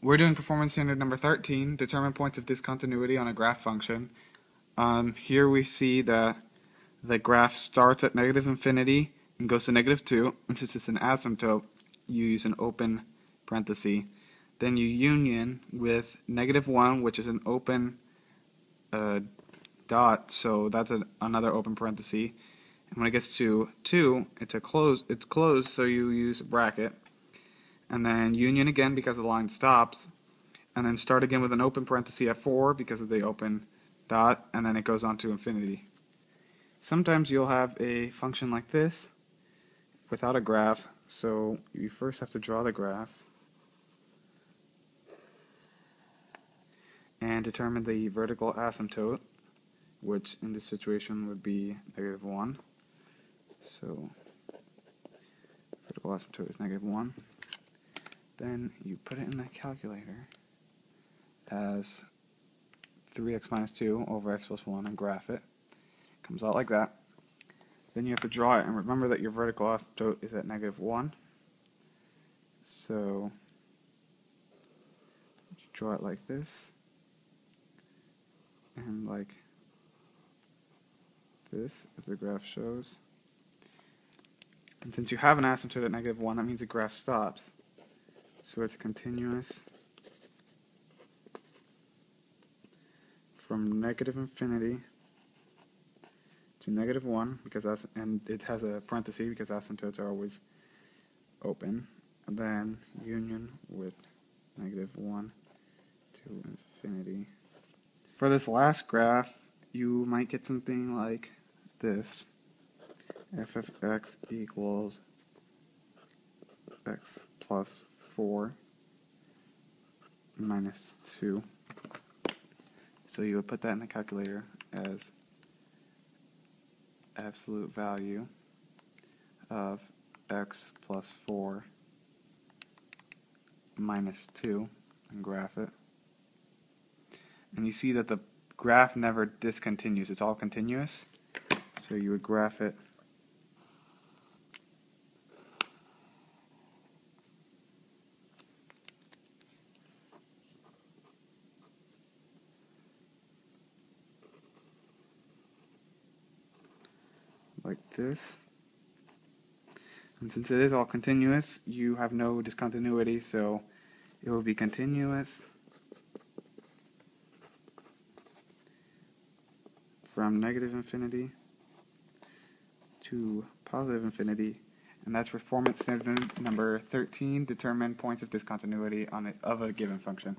We're doing performance standard number 13, determine points of discontinuity on a graph function. Here we see that the graph starts at negative infinity and goes to negative 2, and since it's an asymptote, you use an open parenthesis. Then you union with negative 1, which is an open dot, so that's another open parenthesis. And when it gets to 2, it's closed, so you use a bracket. And then union again because the line stops, and then start again with an open parenthesis at 4 because of the open dot, and then it goes on to infinity. Sometimes you'll have a function like this without a graph, so you first have to draw the graph and determine the vertical asymptote, which in this situation would be negative 1. So vertical asymptote is negative 1. Then you put it in the calculator as 3x minus 2 over x plus 1 and graph it. Comes out like that. Then you have to draw it, and remember that your vertical asymptote is at negative 1. So draw it like this and like this, as the graph shows. And since you have an asymptote at negative 1, that means the graph stops. So it's continuous from negative infinity to negative 1, and it has a parenthesis because asymptotes are always open, and then union with negative 1 to infinity. For this last graph, you might get something like this: f of x equals x plus 4 minus 2. So you would put that in the calculator as absolute value of x plus 4 minus 2 and graph it. And you see that the graph never discontinues, it's all continuous. So you would graph it like this. And since it is all continuous, you have no discontinuity, so it will be continuous from negative infinity to positive infinity, and that's performance standard number 13, determine points of discontinuity of a given function.